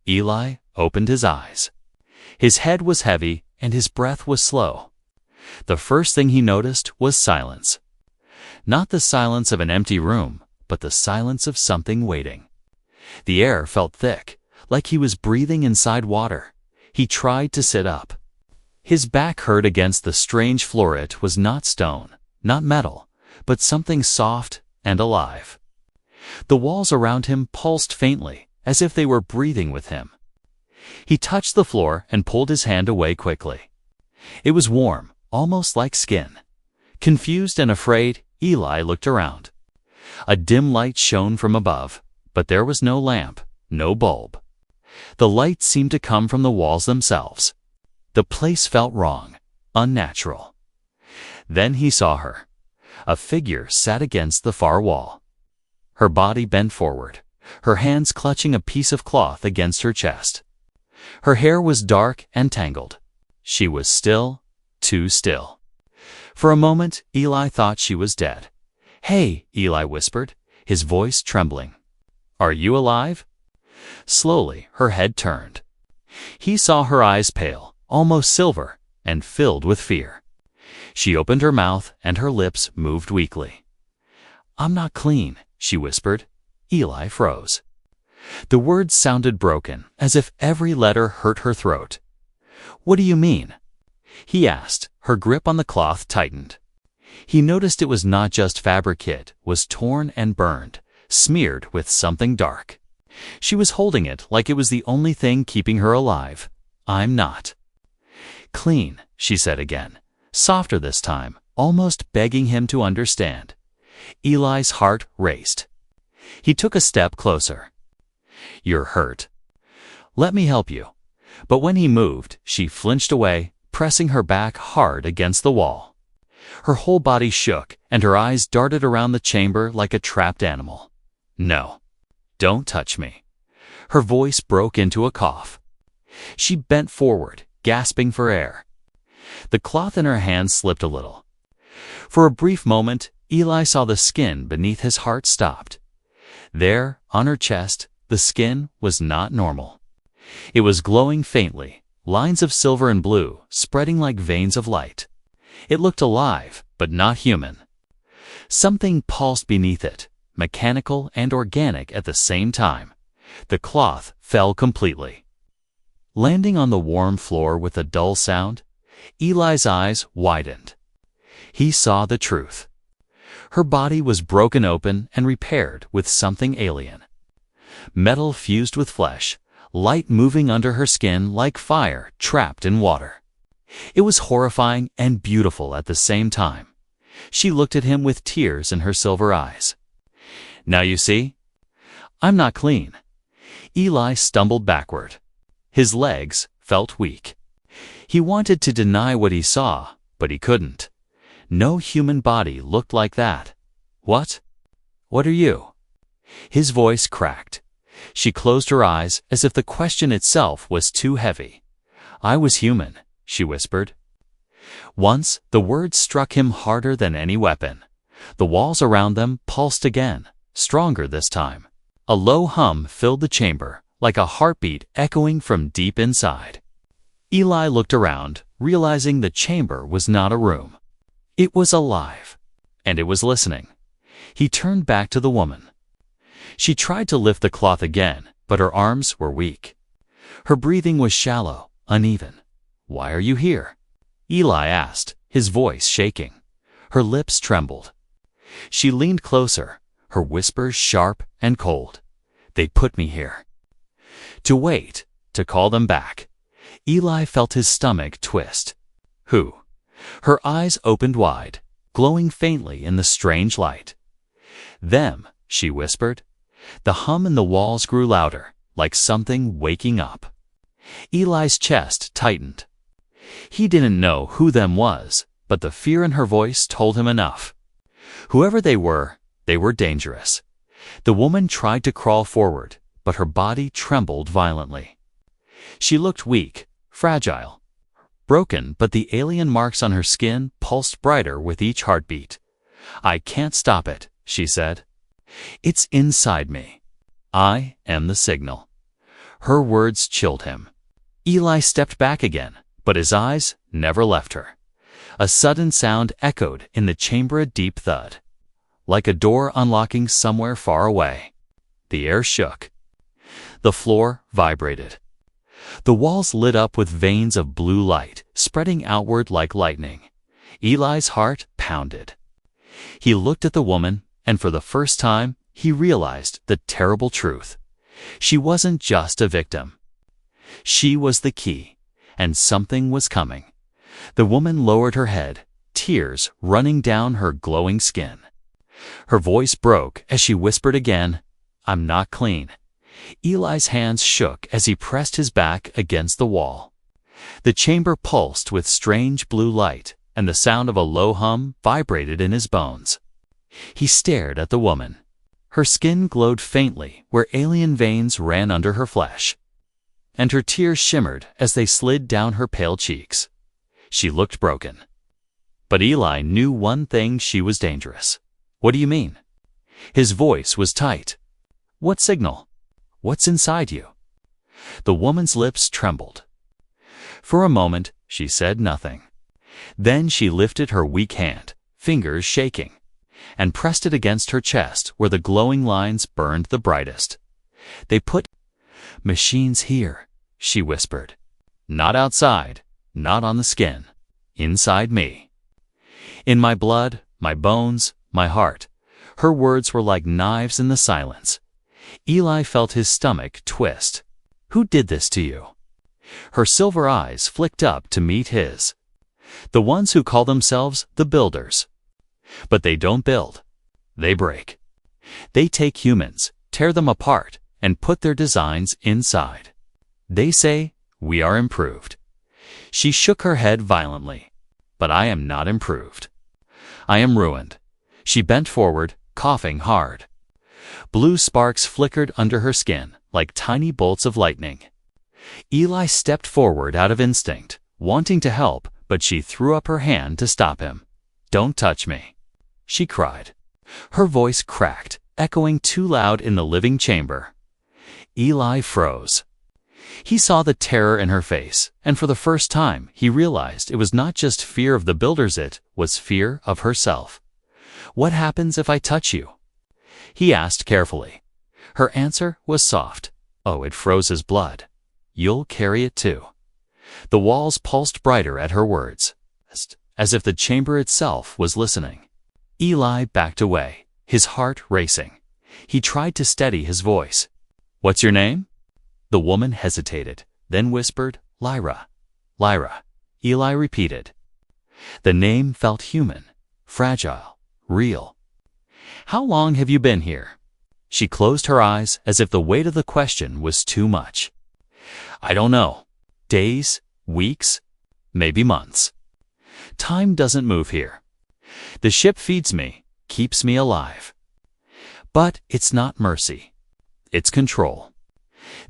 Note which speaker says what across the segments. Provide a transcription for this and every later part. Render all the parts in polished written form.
Speaker 1: Eli opened his eyes. His head was heavy and his breath was slow. The first thing he noticed was silence. Not the silence of an empty room, but the silence of something waiting. The air felt thick, like he was breathing inside water. He tried to sit up. His back hurt against the strange floor. It was not stone, not metal, but something soft and alive. The walls around him pulsed faintly, as if they were breathing with him. He touched the floor and pulled his hand away quickly. It was warm, almost like skin. Confused and afraid, Eli looked around. A dim light shone from above, but there was no lamp, no bulb. The light seemed to come from the walls themselves. The place felt wrong, unnatural. Then he saw her. A figure sat against the far wall. Her body bent forward, her hands clutching a piece of cloth against her chest. Her hair was dark and tangled. She was still, too still. For a moment, Eli thought she was dead. "Hey," Eli whispered, his voice trembling. "Are you alive?" Slowly, her head turned. He saw her eyes pale, almost silver, and filled with fear. She opened her mouth and her lips moved weakly. "I'm not clean," she whispered. Eli froze. The words sounded broken, as if every letter hurt her throat. "What do you mean?" he asked. Her grip on the cloth tightened. He noticed it was not just fabric. It was torn and burned, smeared with something dark. She was holding it like it was the only thing keeping her alive. "I'm not clean," she said again, softer this time, almost begging him to understand. Eli's heart raced. He took a step closer. "You're hurt. Let me help you." But when he moved, she flinched away, pressing her back hard against the wall. Her whole body shook, and her eyes darted around the chamber like a trapped animal. "No, don't touch me." Her voice broke into a cough. She bent forward, gasping for air. The cloth in her hand slipped a little. For a brief moment, Eli saw the skin beneath his heart stopped. There, on her chest, the skin was not normal. It was glowing faintly, lines of silver and blue spreading like veins of light. It looked alive, but not human. Something pulsed beneath it, mechanical and organic at the same time. The cloth fell completely. Landing on the warm floor with a dull sound, Eli's eyes widened. He saw the truth. Her body was broken open and repaired with something alien. Metal fused with flesh, light moving under her skin like fire trapped in water. It was horrifying and beautiful at the same time. She looked at him with tears in her silver eyes. "Now you see? I'm not clean." Eli stumbled backward. His legs felt weak. He wanted to deny what he saw, but he couldn't. No human body looked like that. What are you?" His voice cracked. She closed her eyes as if the question itself was too heavy. "I was human," she whispered. Once, the words struck him harder than any weapon. The walls around them pulsed again, stronger this time. A low hum filled the chamber, like a heartbeat echoing from deep inside. Eli looked around, realizing the chamber was not a room. It was alive, and it was listening. He turned back to the woman. She tried to lift the cloth again, but her arms were weak. Her breathing was shallow, uneven. "Why are you here?" Eli asked, his voice shaking. Her lips trembled. She leaned closer, her whispers sharp and cold. "They put me here." To wait, to call them back. Eli felt his stomach twist. "Who?" Her eyes opened wide, glowing faintly in the strange light. "Them," she whispered. The hum in the walls grew louder, like something waking up. Eli's chest tightened. He didn't know who them was, but the fear in her voice told him enough. Whoever they were dangerous. The woman tried to crawl forward, but her body trembled violently. She looked weak, fragile, broken, but the alien marks on her skin pulsed brighter with each heartbeat. "I can't stop it," she said. "It's inside me. I am the signal." Her words chilled him. Eli stepped back again, but his eyes never left her. A sudden sound echoed in the chamber, a deep thud, like a door unlocking somewhere far away. The air shook. The floor vibrated. The walls lit up with veins of blue light, spreading outward like lightning. Eli's heart pounded. He looked at the woman, and for the first time, he realized the terrible truth. She wasn't just a victim. She was the key, and something was coming. The woman lowered her head, tears running down her glowing skin. Her voice broke as she whispered again, "I'm not clean." Eli's hands shook as he pressed his back against the wall. The chamber pulsed with strange blue light, and the sound of a low hum vibrated in his bones. He stared at the woman. Her skin glowed faintly where alien veins ran under her flesh, and her tears shimmered as they slid down her pale cheeks. She looked broken. But Eli knew one thing: she was dangerous. "What do you mean?" His voice was tight. "What signal? What's inside you?" The woman's lips trembled. For a moment, she said nothing. Then she lifted her weak hand, fingers shaking, and pressed it against her chest where the glowing lines burned the brightest. "They put machines here," she whispered. "Not outside, not on the skin. Inside me. In my blood, my bones, my heart." Her words were like knives in the silence. Eli felt his stomach twist. "Who did this to you?" Her silver eyes flicked up to meet his. "The ones who call themselves the builders. But they don't build. They break. They take humans, tear them apart, and put their designs inside. They say, we are improved." She shook her head violently. "But I am not improved. I am ruined." She bent forward, coughing hard. Blue sparks flickered under her skin like tiny bolts of lightning. Eli stepped forward out of instinct, wanting to help, but she threw up her hand to stop him. "Don't touch me," she cried. Her voice cracked, echoing too loud in the living chamber. Eli froze. He saw the terror in her face, and for the first time he realized it was not just fear of the builders, it was fear of herself. "What happens if I touch you?" he asked carefully. Her answer was soft. Oh, it froze his blood. "You'll carry it too." The walls pulsed brighter at her words, as if the chamber itself was listening. Eli backed away, his heart racing. He tried to steady his voice. "What's your name?" The woman hesitated, then whispered, "Lyra." "Lyra," Eli repeated. The name felt human, fragile, real. "How long have you been here?" She closed her eyes as if the weight of the question was too much. "I don't know. Days, weeks, maybe months. Time doesn't move here. The ship feeds me, keeps me alive. But it's not mercy. It's control.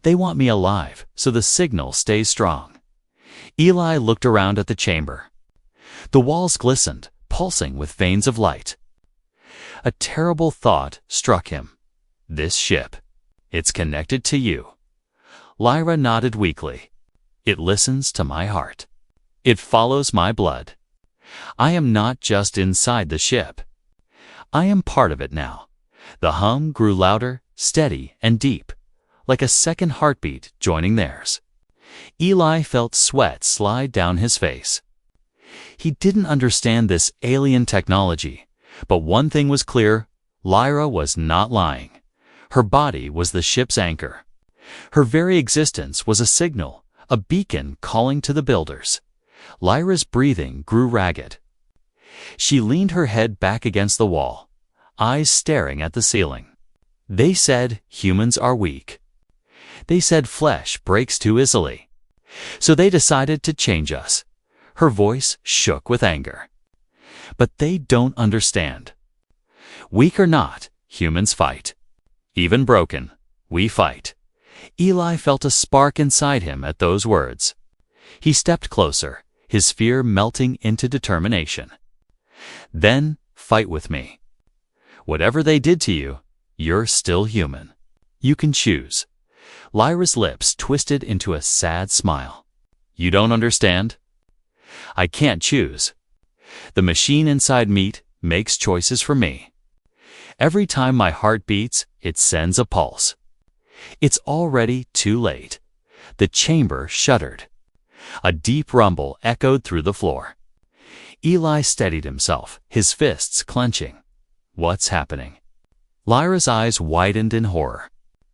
Speaker 1: They want me alive, so the signal stays strong." Eli looked around at the chamber. The walls glistened, pulsing with veins of light. A terrible thought struck him. "This ship. It's connected to you." Lyra nodded weakly. "It listens to my heart. It follows my blood. I am not just inside the ship. I am part of it now." The hum grew louder, steady, and deep, like a second heartbeat joining theirs. Eli felt sweat slide down his face. He didn't understand this alien technology, but one thing was clear: Lyra was not lying. Her body was the ship's anchor. Her very existence was a signal, a beacon calling to the builders. Lyra's breathing grew ragged. She leaned her head back against the wall, eyes staring at the ceiling. "They said humans are weak. They said flesh breaks too easily. So they decided to change us." Her voice shook with anger. "But they don't understand. Weak or not, humans fight. Even broken, we fight." Eli felt a spark inside him at those words. He stepped closer, his fear melting into determination. "Then fight with me. Whatever they did to you, you're still human. You can choose." Lyra's lips twisted into a sad smile. You don't understand? I can't choose. The machine inside meat makes choices for me. Every time my heart beats, it sends a pulse. It's already too late. The chamber shuddered. A deep rumble echoed through the floor. Eli steadied himself, his fists clenching. What's happening? Lyra's eyes widened in horror.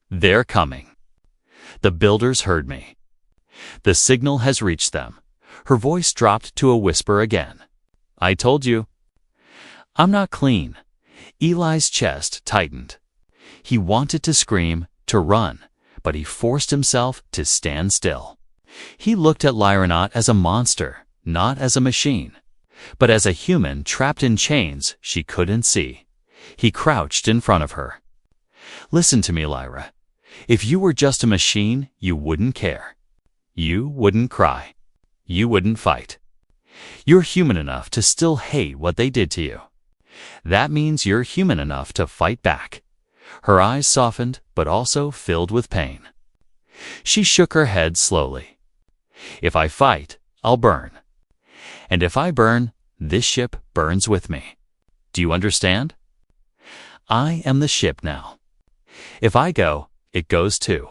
Speaker 1: They're coming. The builders heard me. The signal has reached them. Her voice dropped to a whisper again. I told you. I'm not clean. Eli's chest tightened. He wanted to scream, to run, but he forced himself to stand still. He looked at Lyra not as a monster, not as a machine, but as a human trapped in chains she couldn't see. He crouched in front of her. Listen to me, Lyra. If you were just a machine, you wouldn't care. You wouldn't cry. You wouldn't fight. You're human enough to still hate what they did to you. That means you're human enough to fight back. Her eyes softened, but also filled with pain. She shook her head slowly. If I fight, I'll burn. And if I burn, this ship burns with me. Do you understand? I am the ship now. If I go, it goes too.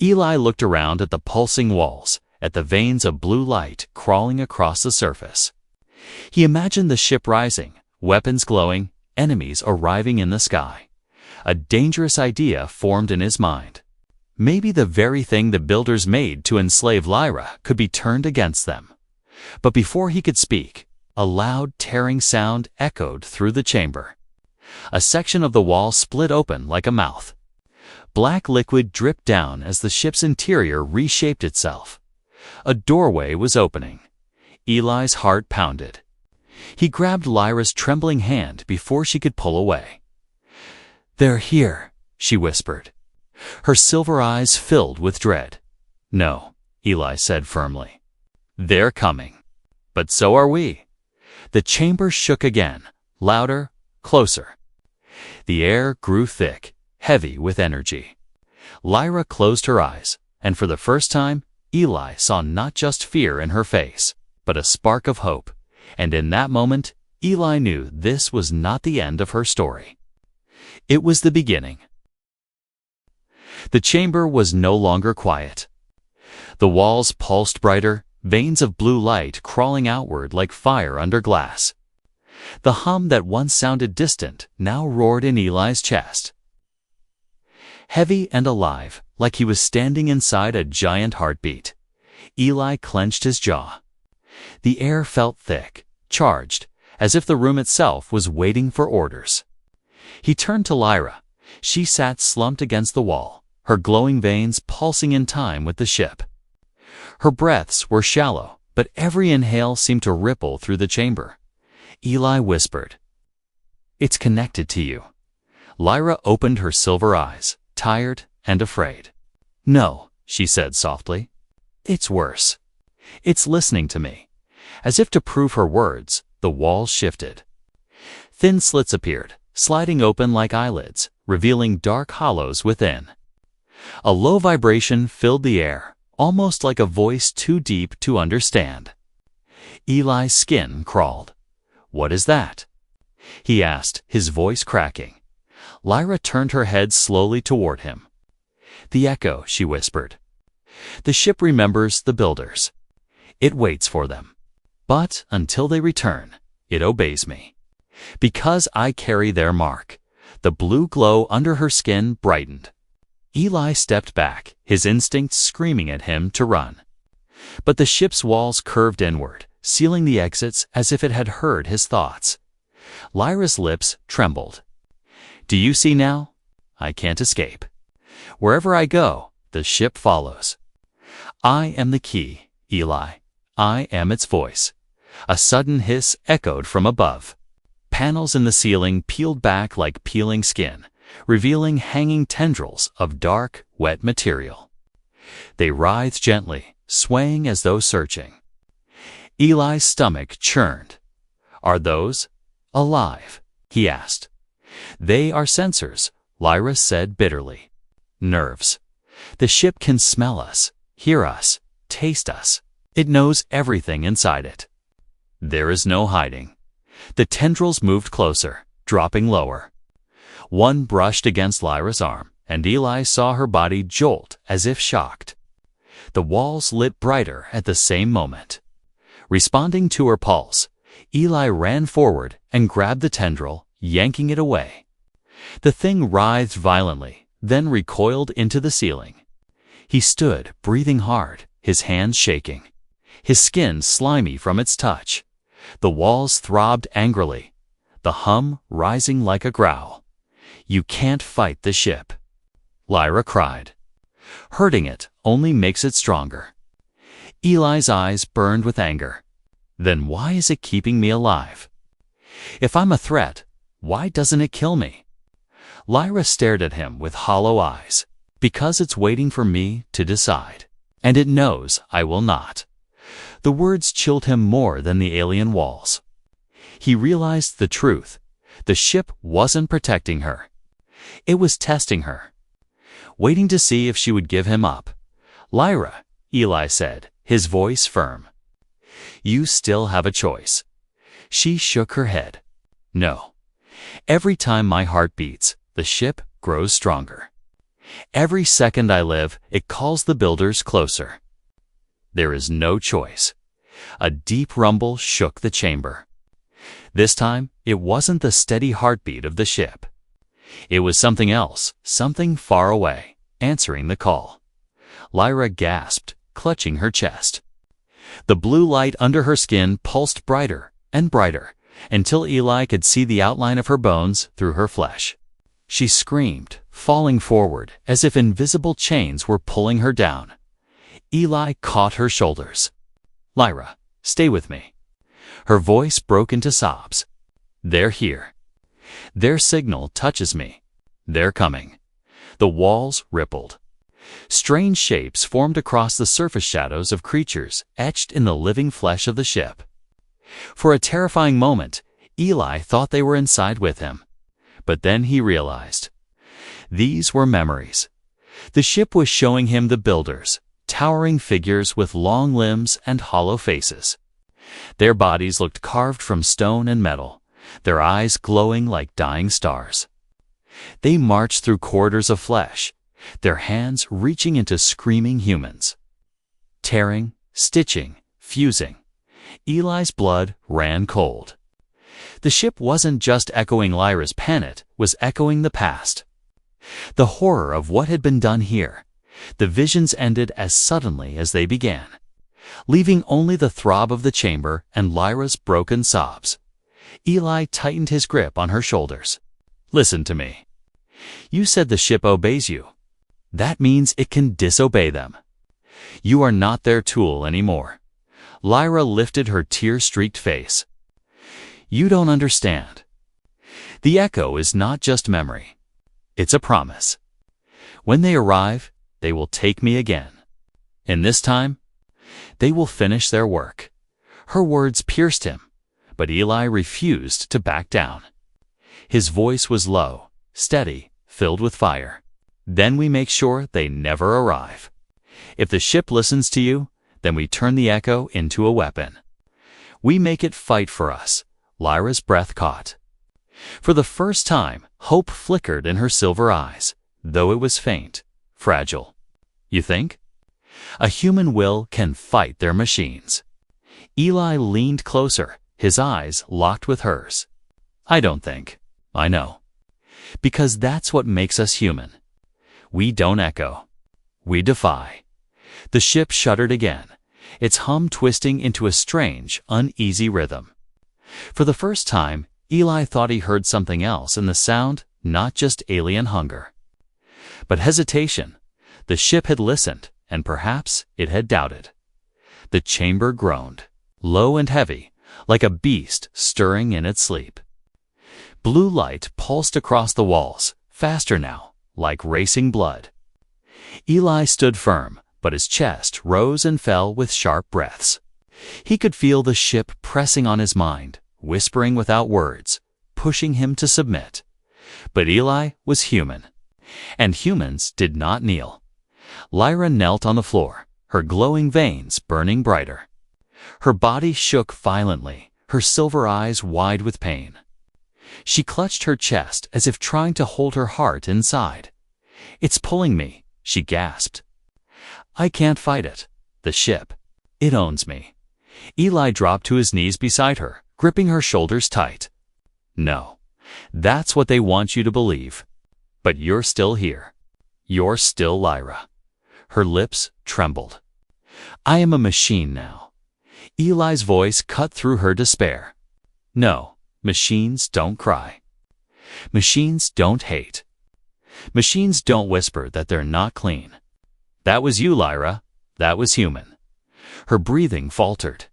Speaker 1: Eli looked around at the pulsing walls, at the veins of blue light crawling across the surface. He imagined the ship rising, weapons glowing, enemies arriving in the sky. A dangerous idea formed in his mind. Maybe the very thing the builders made to enslave Lyra could be turned against them. But before he could speak, a loud, tearing sound echoed through the chamber. A section of the wall split open like a mouth. Black liquid dripped down as the ship's interior reshaped itself. A doorway was opening. Eli's heart pounded. He grabbed Lyra's trembling hand before she could pull away. They're here, she whispered. Her silver eyes filled with dread. No, Eli said firmly. They're coming. But so are we. The chamber shook again, louder, closer. The air grew thick, heavy with energy. Lyra closed her eyes, and for the first time, Eli saw not just fear in her face, but a spark of hope. And in that moment, Eli knew this was not the end of her story. It was the beginning. The chamber was no longer quiet. The walls pulsed brighter, veins of blue light crawling outward like fire under glass. The hum that once sounded distant now roared in Eli's chest. Heavy and alive, like he was standing inside a giant heartbeat. Eli clenched his jaw. The air felt thick, charged, as if the room itself was waiting for orders. He turned to Lyra. She sat slumped against the wall, her glowing veins pulsing in time with the ship. Her breaths were shallow, but every inhale seemed to ripple through the chamber. Eli whispered, It's connected to you. Lyra opened her silver eyes, tired and afraid. No, she said softly. It's worse. It's listening to me. As if to prove her words, the walls shifted. Thin slits appeared, sliding open like eyelids, revealing dark hollows within. A low vibration filled the air, almost like a voice too deep to understand. Eli's skin crawled. What is that? He asked, his voice cracking. Lyra turned her head slowly toward him. The echo, she whispered. The ship remembers the builders. It waits for them. But until they return, it obeys me. Because I carry their mark. The blue glow under her skin brightened. Eli stepped back, his instincts screaming at him to run. But the ship's walls curved inward, sealing the exits as if it had heard his thoughts. Lyra's lips trembled. Do you see now? I can't escape. Wherever I go, the ship follows. I am the key, Eli. I am its voice. A sudden hiss echoed from above. Panels in the ceiling peeled back like peeling skin, revealing hanging tendrils of dark, wet material. They writhed gently, swaying as though searching. Eli's stomach churned. Are those alive? He asked. They are sensors, Lyra said bitterly. Nerves. The ship can smell us, hear us, taste us. It knows everything inside it. There is no hiding. The tendrils moved closer, dropping lower. One brushed against Lyra's arm, and Eli saw her body jolt as if shocked. The walls lit brighter at the same moment. Responding to her pulse, Eli ran forward and grabbed the tendril, yanking it away. The thing writhed violently, then recoiled into the ceiling. He stood, breathing hard, his hands shaking, his skin slimy from its touch. The walls throbbed angrily, the hum rising like a growl. "You can't fight the ship," Lyra cried. "Hurting it only makes it stronger." Eli's eyes burned with anger. "Then why is it keeping me alive? If I'm a threat, why doesn't it kill me?" Lyra stared at him with hollow eyes. "Because it's waiting for me to decide. And it knows I will not." The words chilled him more than the alien walls. He realized the truth. The ship wasn't protecting her. It was testing her, waiting to see if she would give him up. "Lyra," Eli said, his voice firm, "you still have a choice." She shook her head. "No. Every time my heart beats, the ship grows stronger. Every second I live, it calls the builders closer. There is no choice." A deep rumble shook the chamber. This time, it wasn't the steady heartbeat of the ship. It was something else, something far away, answering the call. Lyra gasped, clutching her chest. The blue light under her skin pulsed brighter and brighter, until Eli could see the outline of her bones through her flesh. She screamed, falling forward, as if invisible chains were pulling her down. Eli caught her shoulders. "Lyra, stay with me." Her voice broke into sobs. "They're here. Their signal touches me. They're coming." The walls rippled. Strange shapes formed across the surface shadows of creatures etched in the living flesh of the ship. For a terrifying moment, Eli thought they were inside with him. But then he realized. These were memories. The ship was showing him the builders, towering figures with long limbs and hollow faces. Their bodies looked carved from stone and metal, their eyes glowing like dying stars. They marched through corridors of flesh, their hands reaching into screaming humans. Tearing, stitching, fusing. Eli's blood ran cold. The ship wasn't just echoing Lyra's panic, was echoing the past. The horror of what had been done here. The visions ended as suddenly as they began, leaving only the throb of the chamber and Lyra's broken sobs. Eli tightened his grip on her shoulders. "Listen to me. You said the ship obeys you. That means it can disobey them. You are not their tool anymore." Lyra lifted her tear-streaked face. "You don't understand. The echo is not just memory. It's a promise. When they arrive, they will take me again. And this time, they will finish their work." Her words pierced him, but Eli refused to back down. His voice was low, steady, filled with fire. "Then we make sure they never arrive. If the ship listens to you, then we turn the echo into a weapon. We make it fight for us." Lyra's breath caught. For the first time, hope flickered in her silver eyes, though it was faint, fragile. "You think? A human will can fight their machines." Eli leaned closer, his eyes locked with hers. "I don't think. I know. Because that's what makes us human. We don't echo. We defy." The ship shuddered again, its hum twisting into a strange, uneasy rhythm. For the first time, Eli thought he heard something else in the sound, not just alien hunger. But hesitation. The ship had listened, and perhaps it had doubted. The chamber groaned, low and heavy, like a beast stirring in its sleep. Blue light pulsed across the walls, faster now, like racing blood. Eli stood firm, but his chest rose and fell with sharp breaths. He could feel the ship pressing on his mind, whispering without words, pushing him to submit. But Eli was human, and humans did not kneel. Lyra knelt on the floor, her glowing veins burning brighter. Her body shook violently, her silver eyes wide with pain. She clutched her chest as if trying to hold her heart inside. "It's pulling me," she gasped. "I can't fight it. The ship. It owns me." Eli dropped to his knees beside her, gripping her shoulders tight. "No. That's what they want you to believe. But you're still here. You're still Lyra." Her lips trembled. "I am a machine now." Eli's voice cut through her despair. "No, machines don't cry. Machines don't hate. Machines don't whisper that they're not clean. That was you, Lyra. That was human." Her breathing faltered.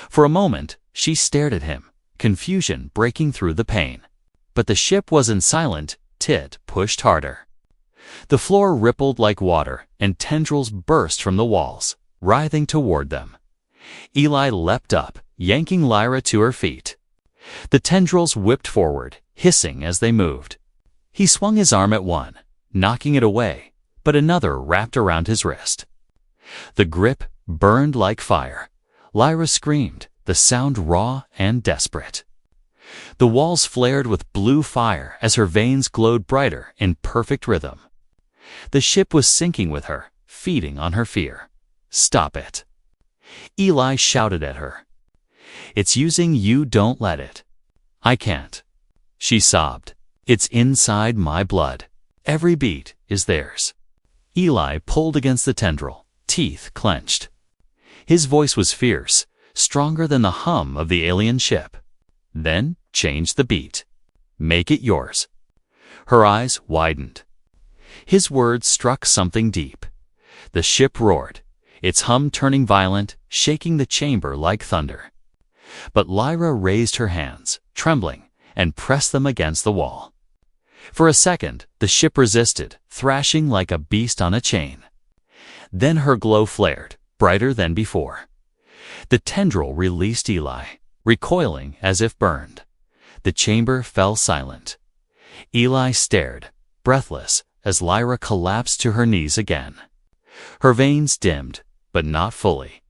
Speaker 1: For a moment, she stared at him, confusion breaking through the pain. But the ship wasn't silent. Tit pushed harder. The floor rippled like water, and tendrils burst from the walls, writhing toward them. Eli leapt up, yanking Lyra to her feet. The tendrils whipped forward, hissing as they moved. He swung his arm at one, knocking it away, but another wrapped around his wrist. The grip burned like fire. Lyra screamed, the sound raw and desperate. The walls flared with blue fire as her veins glowed brighter in perfect rhythm. The ship was sinking with her, feeding on her fear. "Stop it." Eli shouted at her. "It's using you, don't let it." "I can't." She sobbed. "It's inside my blood. Every beat is theirs." Eli pulled against the tendril, teeth clenched. His voice was fierce, stronger than the hum of the alien ship. "Then change the beat. Make it yours." Her eyes widened. His words struck something deep. The ship roared, its hum turning violent, shaking the chamber like thunder. But Lyra raised her hands, trembling, and pressed them against the wall. For a second, the ship resisted, thrashing like a beast on a chain. Then her glow flared, brighter than before. The tendril released Eli, recoiling as if burned. The chamber fell silent. Eli stared, breathless, as Lyra collapsed to her knees again. Her veins dimmed, but not fully.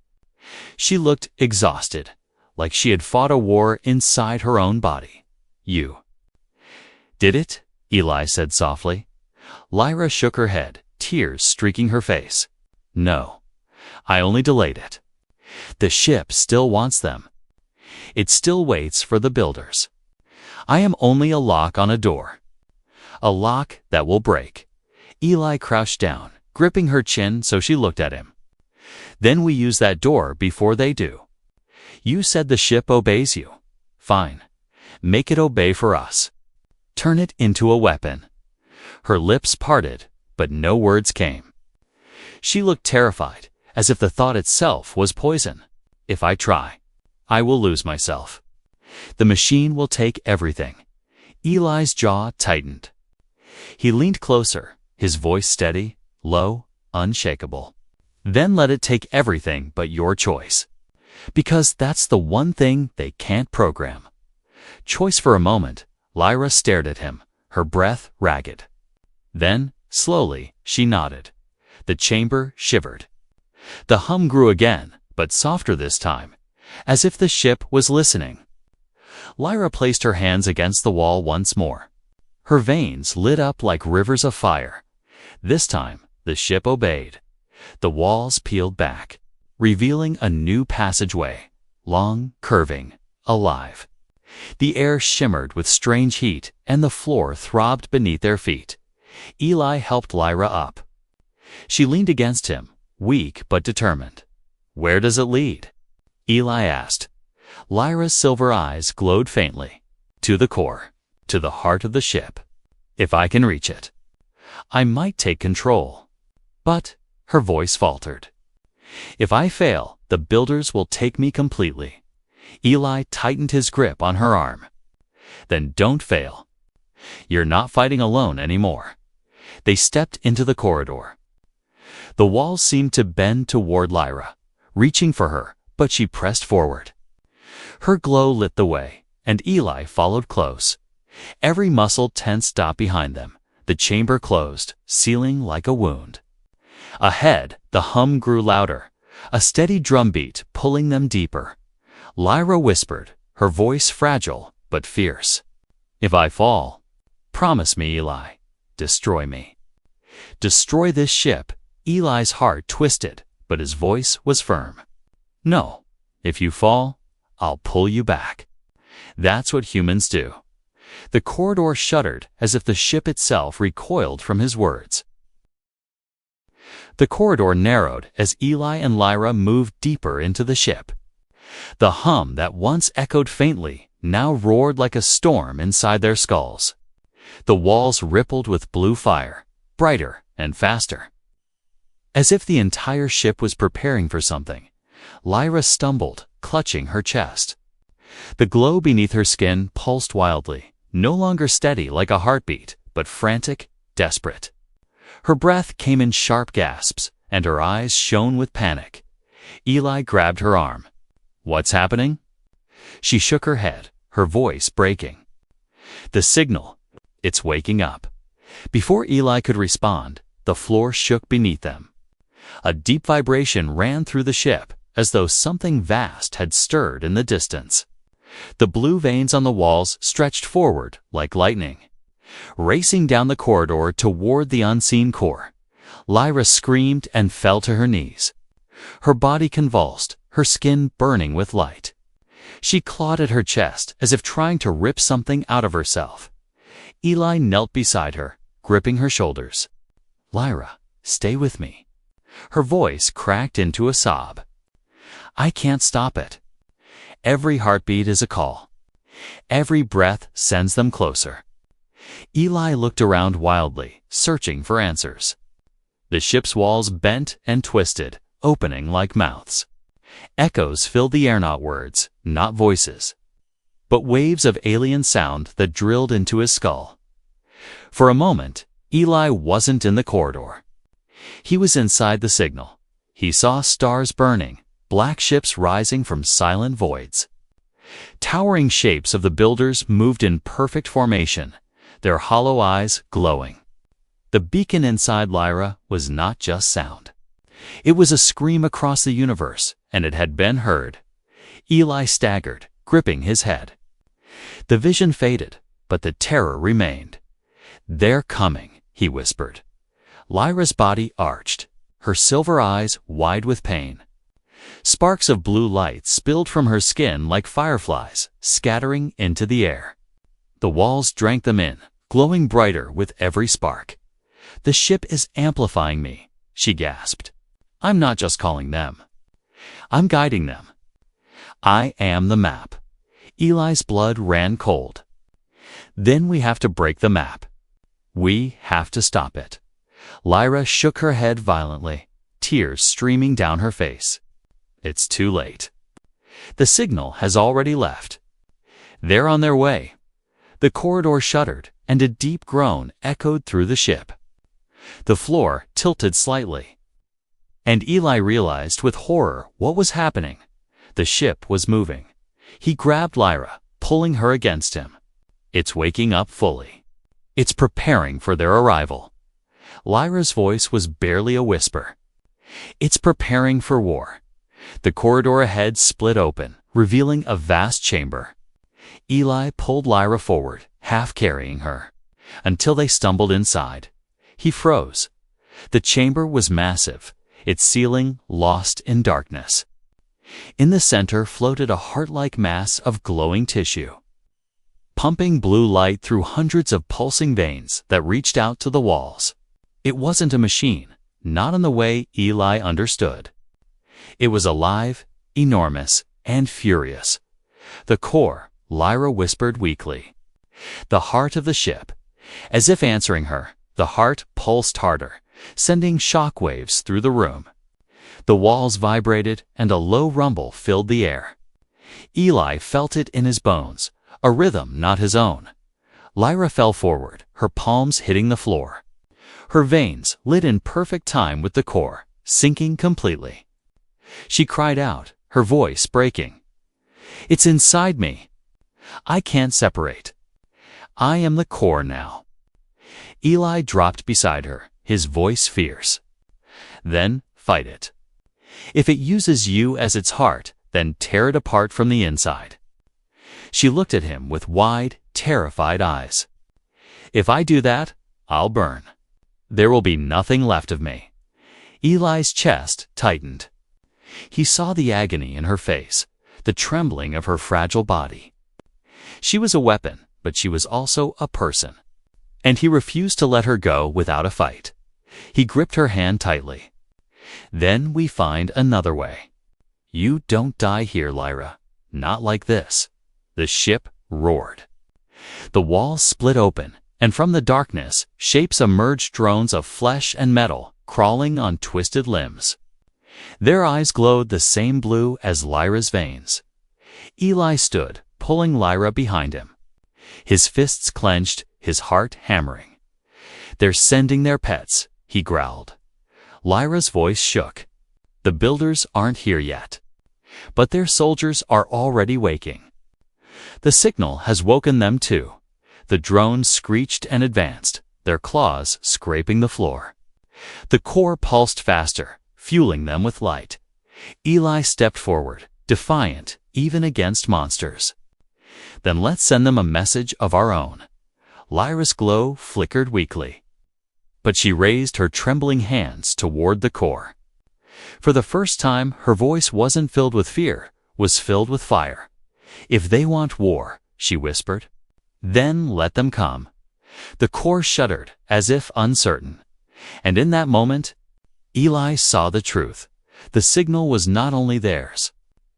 Speaker 1: She looked exhausted, like she had fought a war inside her own body. "You did it?" Eli said softly. Lyra shook her head, tears streaking her face. "No, I only delayed it. The ship still wants them. It still waits for the builders. I am only a lock on a door. A lock that will break." Eli crouched down, gripping her chin so she looked at him. "Then we use that door before they do. You said the ship obeys you. Fine. Make it obey for us. Turn it into a weapon." Her lips parted, but no words came. She looked terrified, as if the thought itself was poison. "If I try, I will lose myself. The machine will take everything." Eli's jaw tightened. He leaned closer, his voice steady, low, unshakable. "Then let it take everything but your choice. Because that's the one thing they can't program." Choice. For a moment, Lyra stared at him, her breath ragged. Then, slowly, she nodded. The chamber shivered. The hum grew again, but softer this time, as if the ship was listening. Lyra placed her hands against the wall once more. Her veins lit up like rivers of fire. This time, the ship obeyed. The walls peeled back, revealing a new passageway, long, curving, alive. The air shimmered with strange heat, and the floor throbbed beneath their feet. Eli helped Lyra up. She leaned against him, weak but determined. "Where does it lead?" Eli asked. Lyra's silver eyes glowed faintly. "To the core, to the heart of the ship. If I can reach it, I might take control." But her voice faltered. "If I fail, the builders will take me completely." Eli tightened his grip on her arm. "Then don't fail. You're not fighting alone anymore." They stepped into the corridor. The walls seemed to bend toward Lyra, reaching for her, but she pressed forward. Her glow lit the way, and Eli followed close. Every muscle tensed up behind them. The chamber closed, sealing like a wound. Ahead, the hum grew louder, a steady drumbeat pulling them deeper. Lyra whispered, her voice fragile but fierce. "If I fall, promise me, Eli. Destroy me." Destroy this ship. Eli's heart twisted, but his voice was firm. "No. If you fall, I'll pull you back." That's what humans do. The corridor shuddered as if the ship itself recoiled from his words. The corridor narrowed as Eli and Lyra moved deeper into the ship. The hum that once echoed faintly now roared like a storm inside their skulls. The walls rippled with blue fire, brighter and faster. As if the entire ship was preparing for something, Lyra stumbled, clutching her chest. The glow beneath her skin pulsed wildly, no longer steady like a heartbeat, but frantic, desperate. Her breath came in sharp gasps, and her eyes shone with panic. Eli grabbed her arm. "What's happening?" She shook her head, her voice breaking. "The signal. It's waking up." Before Eli could respond, the floor shook beneath them. A deep vibration ran through the ship, as though something vast had stirred in the distance. The blue veins on the walls stretched forward like lightning. Racing down the corridor toward the unseen core, Lyra screamed and fell to her knees. Her body convulsed, her skin burning with light. She clawed at her chest as if trying to rip something out of herself. Eli knelt beside her, gripping her shoulders. "Lyra, stay with me." Her voice cracked into a sob. "I can't stop it. Every heartbeat is a call. Every breath sends them closer." Eli looked around wildly, searching for answers. The ship's walls bent and twisted, opening like mouths. Echoes filled the air, not words, not voices, but waves of alien sound that drilled into his skull. For a moment, Eli wasn't in the corridor. He was inside the signal. He saw stars burning, black ships rising from silent voids. Towering shapes of the builders moved in perfect formation, their hollow eyes glowing. The beacon inside Lyra was not just sound. It was a scream across the universe, and it had been heard. Eli staggered, gripping his head. The vision faded, but the terror remained. "They're coming," he whispered. Lyra's body arched, her silver eyes wide with pain. Sparks of blue light spilled from her skin like fireflies, scattering into the air. The walls drank them in, glowing brighter with every spark. "The ship is amplifying me," she gasped. "I'm not just calling them. I'm guiding them. I am the map." Eli's blood ran cold. "Then we have to break the map. We have to stop it." Lyra shook her head violently, tears streaming down her face. "It's too late. The signal has already left. They're on their way." The corridor shuddered, and a deep groan echoed through the ship. The floor tilted slightly, and Eli realized with horror what was happening. The ship was moving. He grabbed Lyra, pulling her against him. "It's waking up fully. It's preparing for their arrival." Lyra's voice was barely a whisper. "It's preparing for war." The corridor ahead split open, revealing a vast chamber. Eli pulled Lyra forward, half carrying her, until they stumbled inside. He froze. The chamber was massive, its ceiling lost in darkness. In the center floated a heart-like mass of glowing tissue, pumping blue light through hundreds of pulsing veins that reached out to the walls. It wasn't a machine, not in the way Eli understood. It was alive, enormous, and furious. "The core," Lyra whispered weakly. The heart of the ship. As if answering her, the heart pulsed harder, sending shock waves through the room. The walls vibrated, and a low rumble filled the air. Eli felt it in his bones, a rhythm not his own. Lyra fell forward, her palms hitting the floor. Her veins lit in perfect time with the core, sinking completely. She cried out, her voice breaking. "It's inside me. I can't separate. I am the core now." Eli dropped beside her, his voice fierce. Then fight it. If it uses you as its heart, then tear it apart from the inside. She looked at him with wide, terrified eyes. If I do that, I'll burn. There will be nothing left of me. Eli's chest tightened. He saw the agony in her face, the trembling of her fragile body. She was a weapon, but she was also a person. And he refused to let her go without a fight. He gripped her hand tightly. Then we find another way. You don't die here, Lyra. Not like this. The ship roared. The walls split open, and from the darkness, shapes emerged, drones of flesh and metal, crawling on twisted limbs. Their eyes glowed the same blue as Lyra's veins. Eli stood, pulling Lyra behind him. His fists clenched, his heart hammering. They're sending their pets, he growled. Lyra's voice shook. The builders aren't here yet. But their soldiers are already waking. The signal has woken them too. The drones screeched and advanced, their claws scraping the floor. The core pulsed faster, fueling them with light. Eli stepped forward, defiant, even against monsters. Then let's send them a message of our own. Lyra's glow flickered weakly. But she raised her trembling hands toward the core. For the first time, her voice wasn't filled with fear, was filled with fire. If they want war, she whispered, then let them come. The core shuddered, as if uncertain. And in that moment, Eli saw the truth. The signal was not only theirs.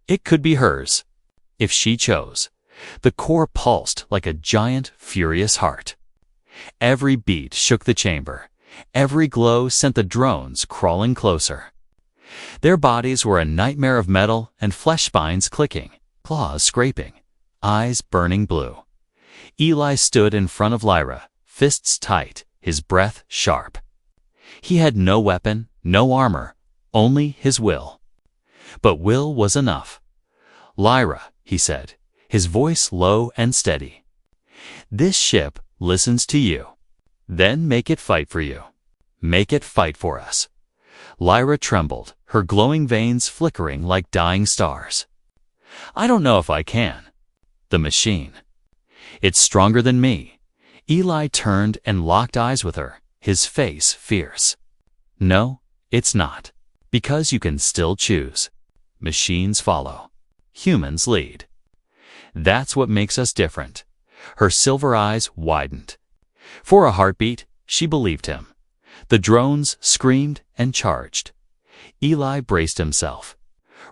Speaker 1: It could be hers, if she chose. The core pulsed like a giant, furious heart. Every beat shook the chamber. Every glow sent the drones crawling closer. Their bodies were a nightmare of metal and flesh spines clicking, claws scraping, eyes burning blue. Eli stood in front of Lyra, fists tight, his breath sharp. He had no weapon, no armor, only his will. But will was enough. Lyra, he said, his voice low and steady. This ship listens to you. Then make it fight for you. Make it fight for us. Lyra trembled, her glowing veins flickering like dying stars. I don't know if I can. The machine. It's stronger than me. Eli turned and locked eyes with her, his face fierce. No, it's not. Because you can still choose. Machines follow. Humans lead. That's what makes us different. Her silver eyes widened. For a heartbeat, she believed him. The drones screamed and charged. Eli braced himself,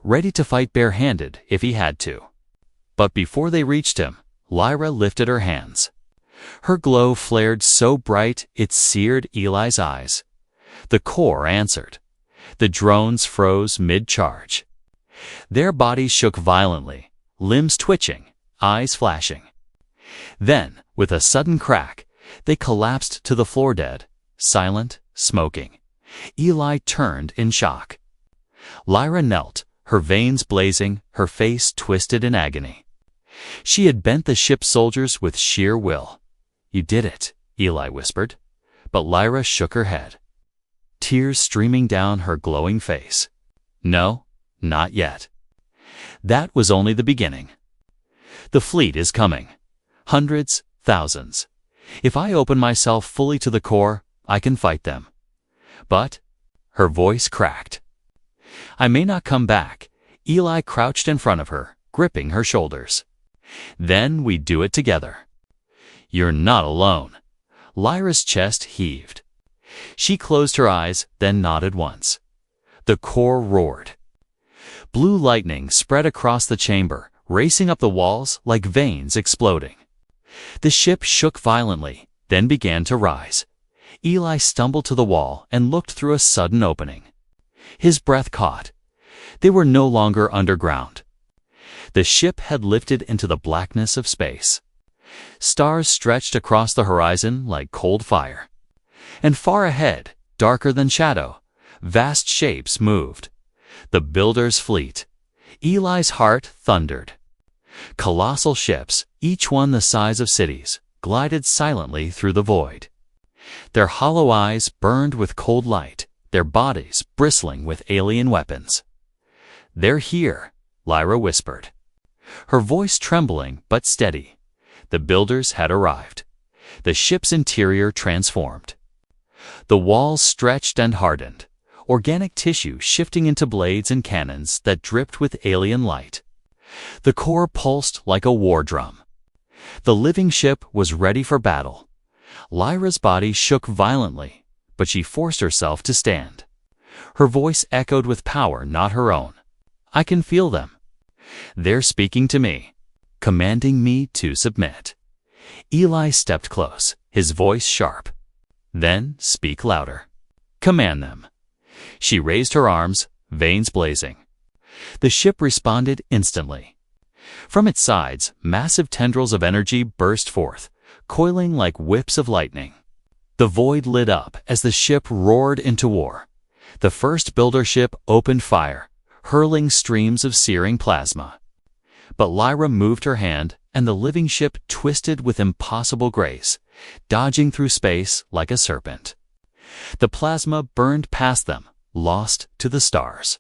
Speaker 1: ready to fight barehanded if he had to. But before they reached him, Lyra lifted her hands. Her glow flared so bright it seared Eli's eyes. The core answered. The drones froze mid-charge. Their bodies shook violently, limbs twitching, eyes flashing. Then, with a sudden crack, they collapsed to the floor dead, silent, smoking. Eli turned in shock. Lyra knelt, her veins blazing, her face twisted in agony. She had bent the ship's soldiers with sheer will. You did it, Eli whispered. But Lyra shook her head, tears streaming down her glowing face. No, not yet. That was only the beginning. The fleet is coming. Hundreds, thousands. If I open myself fully to the core, I can fight them. But, her voice cracked. I may not come back. Eli crouched in front of her, gripping her shoulders. Then we do it together. You're not alone. Lyra's chest heaved. She closed her eyes, then nodded once. The core roared. Blue lightning spread across the chamber, racing up the walls like veins exploding. The ship shook violently, then began to rise. Eli stumbled to the wall and looked through a sudden opening. His breath caught. They were no longer underground. The ship had lifted into the blackness of space. Stars stretched across the horizon like cold fire. And far ahead, darker than shadow, vast shapes moved. The builder's fleet. Eli's heart thundered. Colossal ships, each one the size of cities, glided silently through the void. Their hollow eyes burned with cold light, their bodies bristling with alien weapons. "They're here," Lyra whispered, her voice trembling but steady. The builders had arrived. The ship's interior transformed. The walls stretched and hardened, organic tissue shifting into blades and cannons that dripped with alien light. The core pulsed like a war drum. The living ship was ready for battle. Lyra's body shook violently, but she forced herself to stand. Her voice echoed with power not her own. "I can feel them. They're speaking to me, commanding me to submit." Eli stepped close, his voice sharp. "Then speak louder. Command them." She raised her arms, veins blazing. The ship responded instantly. From its sides, massive tendrils of energy burst forth, coiling like whips of lightning. The void lit up as the ship roared into war. The first builder ship opened fire, hurling streams of searing plasma. But Lyra moved her hand, and the living ship twisted with impossible grace, dodging through space like a serpent. The plasma burned past them, lost to the stars.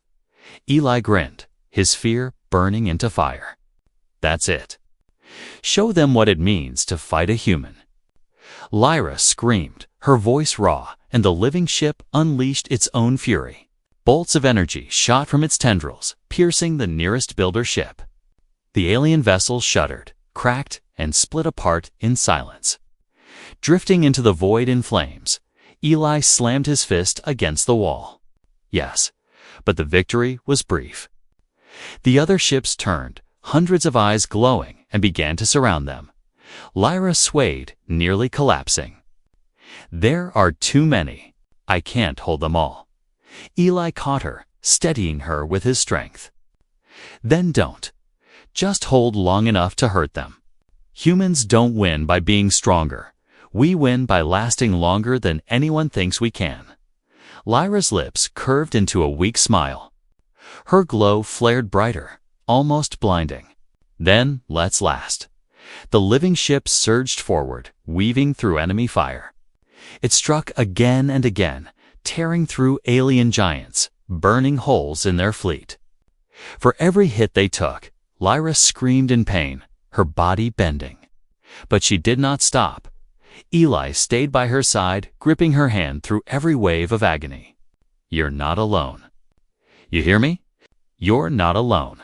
Speaker 1: Eli grinned, his fear burning into fire. "That's it. Show them what it means to fight a human." Lyra screamed, her voice raw, and the living ship unleashed its own fury. Bolts of energy shot from its tendrils, piercing the nearest builder ship. The alien vessel shuddered, cracked, and split apart in silence. Drifting into the void in flames, Eli slammed his fist against the wall. Yes, but the victory was brief. The other ships turned, hundreds of eyes glowing, and began to surround them. Lyra swayed, nearly collapsing. "There are too many. I can't hold them all." Eli caught her, steadying her with his strength. "Then don't. Just hold long enough to hurt them. Humans don't win by being stronger. We win by lasting longer than anyone thinks we can." Lyra's lips curved into a weak smile. Her glow flared brighter, almost blinding. "Then let's last." The living ship surged forward, weaving through enemy fire. It struck again and again, tearing through alien giants, burning holes in their fleet. For every hit they took, Lyra screamed in pain, her body bending. But she did not stop. Eli stayed by her side, gripping her hand through every wave of agony. "You're not alone. You hear me? You're not alone."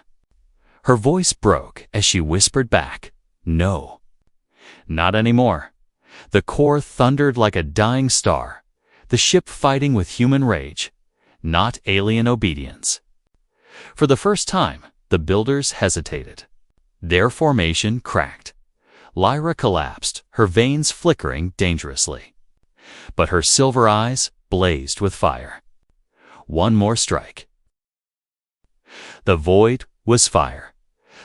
Speaker 1: Her voice broke as she whispered back, "No. Not anymore." The core thundered like a dying star, the ship fighting with human rage, not alien obedience. For the first time, the builders hesitated. Their formation cracked. Lyra collapsed, her veins flickering dangerously. But her silver eyes blazed with fire. One more strike. The void was fire.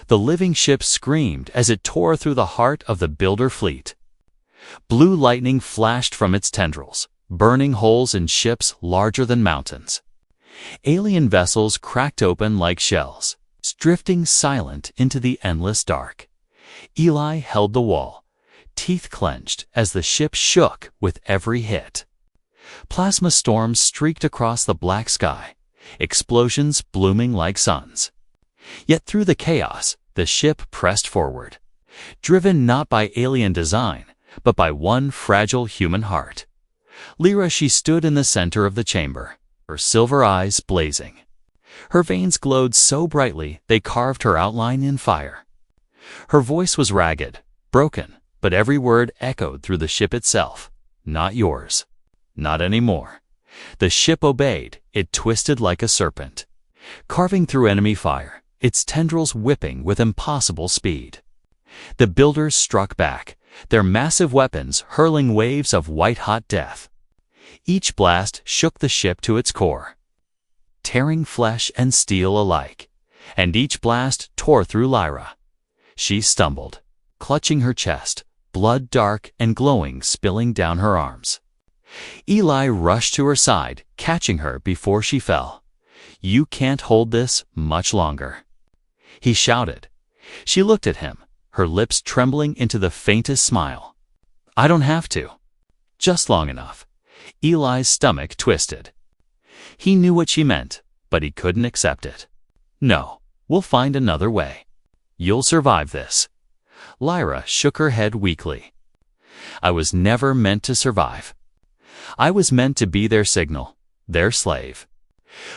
Speaker 1: The living ship screamed as it tore through the heart of the builder fleet. Blue lightning flashed from its tendrils, burning holes in ships larger than mountains. Alien vessels cracked open like shells, drifting silent into the endless dark. Eli held the wall, teeth clenched as the ship shook with every hit. Plasma storms streaked across the black sky, explosions blooming like suns. Yet through the chaos, the ship pressed forward, driven not by alien design, but by one fragile human heart. Lyra, she stood in the center of the chamber, her silver eyes blazing. Her veins glowed so brightly they carved her outline in fire. Her voice was ragged, broken, but every word echoed through the ship itself. "Not yours. Not anymore." The ship obeyed, it twisted like a serpent, carving through enemy fire, its tendrils whipping with impossible speed. The builders struck back, their massive weapons hurling waves of white-hot death. Each blast shook the ship to its core, tearing flesh and steel alike, and each blast tore through Lyra. She stumbled, clutching her chest, blood dark and glowing spilling down her arms. Eli rushed to her side, catching her before she fell. "You can't hold this much longer," he shouted. She looked at him, her lips trembling into the faintest smile. "I don't have to. Just long enough." Eli's stomach twisted. He knew what she meant, but he couldn't accept it. No, we'll find another way. You'll survive this. Lyra shook her head weakly. I was never meant to survive. I was meant to be their signal, their slave.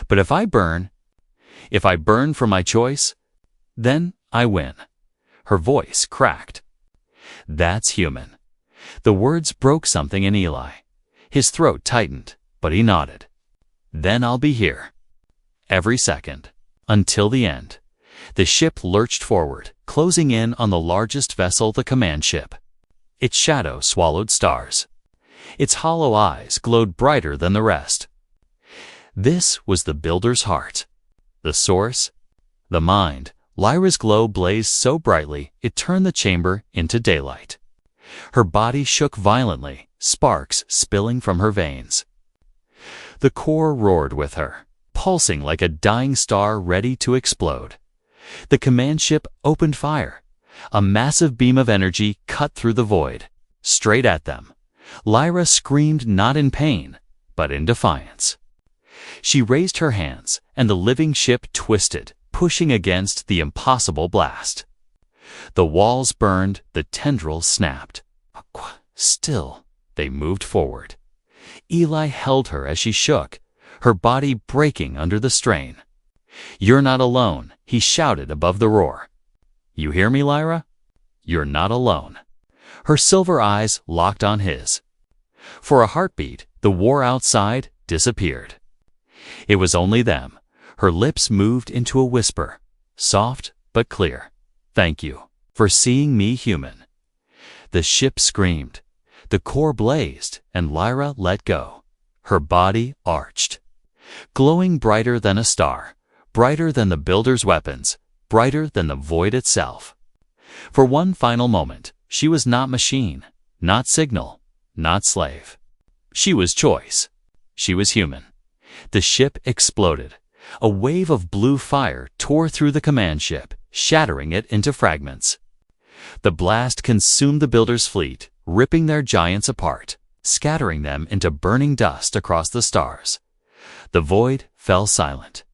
Speaker 1: But if I burn for my choice, then I win. Her voice cracked. That's human. The words broke something in Eli. His throat tightened, but he nodded. Then I'll be here. Every second. Until the end. The ship lurched forward, closing in on the largest vessel, the command ship. Its shadow swallowed stars. Its hollow eyes glowed brighter than the rest. This was the builder's heart. The source, the mind. Lyra's glow blazed so brightly it turned the chamber into daylight. Her body shook violently, sparks spilling from her veins. The core roared with her, pulsing like a dying star ready to explode. The command ship opened fire. A massive beam of energy cut through the void, straight at them. Lyra screamed not in pain, but in defiance. She raised her hands, and the living ship twisted, pushing against the impossible blast. The walls burned, the tendrils snapped. Still, they moved forward. Eli held her as she shook, her body breaking under the strain. "You're not alone," he shouted above the roar. "You hear me, Lyra? You're not alone." Her silver eyes locked on his. For a heartbeat, the war outside disappeared. It was only them. Her lips moved into a whisper, soft but clear. "Thank you for seeing me human." The ship screamed. The core blazed, and Lyra let go. Her body arched, glowing brighter than a star, brighter than the builder's weapons, brighter than the void itself. For one final moment, she was not machine, not signal, not slave. She was choice. She was human. The ship exploded. A wave of blue fire tore through the command ship, shattering it into fragments. The blast consumed the builder's fleet, ripping their giants apart, scattering them into burning dust across the stars. The void fell silent.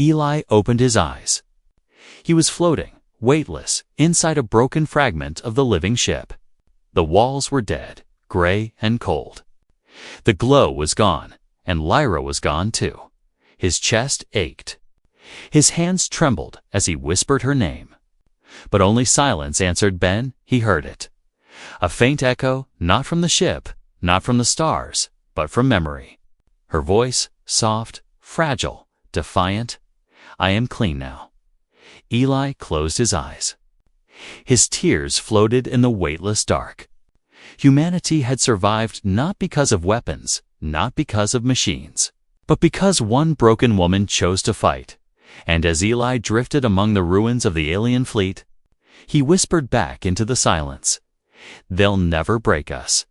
Speaker 1: Eli opened his eyes. He was floating, weightless, inside a broken fragment of the living ship. The walls were dead, gray and cold. The glow was gone, and Lyra was gone too. His chest ached. His hands trembled as he whispered her name. But only silence answered Ben. He heard it. A faint echo, not from the ship, not from the stars, but from memory. Her voice, soft, fragile, defiant. "I am clean now." Eli closed his eyes. His tears floated in the weightless dark. Humanity had survived not because of weapons, not because of machines, but because one broken woman chose to fight. And as Eli drifted among the ruins of the alien fleet, he whispered back into the silence, "They'll never break us."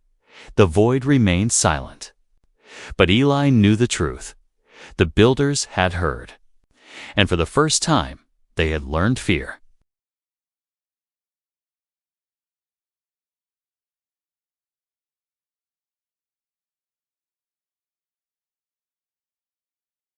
Speaker 1: The void remained silent. But Eli knew the truth. The builders had heard. And for the first time, they had learned fear.